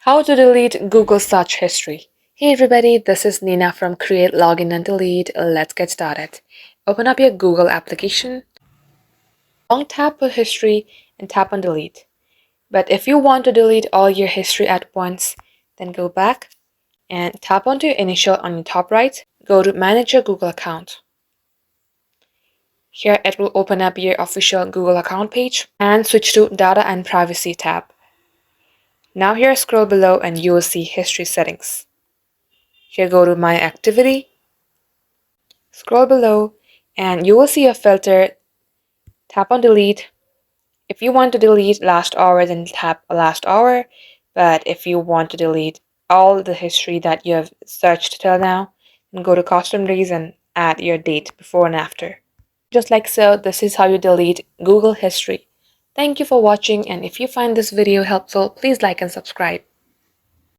How to delete Google search history. Hey everybody, this is Nina from Create, Login and Delete. Let's get started. Open up your Google application. Long tap for history and tap on delete. But if you want to delete all your history at once, then go back and tap onto your initial on your top right. Go to manage your Google account. Here it will open up your official Google account page and switch to Data and Privacy tab. Now here scroll below and you will see history settings. Here go to My Activity, scroll below, and you will see a filter. Tap on Delete. If you want to delete last hour, then tap last hour. But if you want to delete all the history that you have searched till now, then go to Custom Days and add your date before and after. Just like so, this is how you delete Google history. Thank you for watching, and if you find this video helpful, please like and subscribe.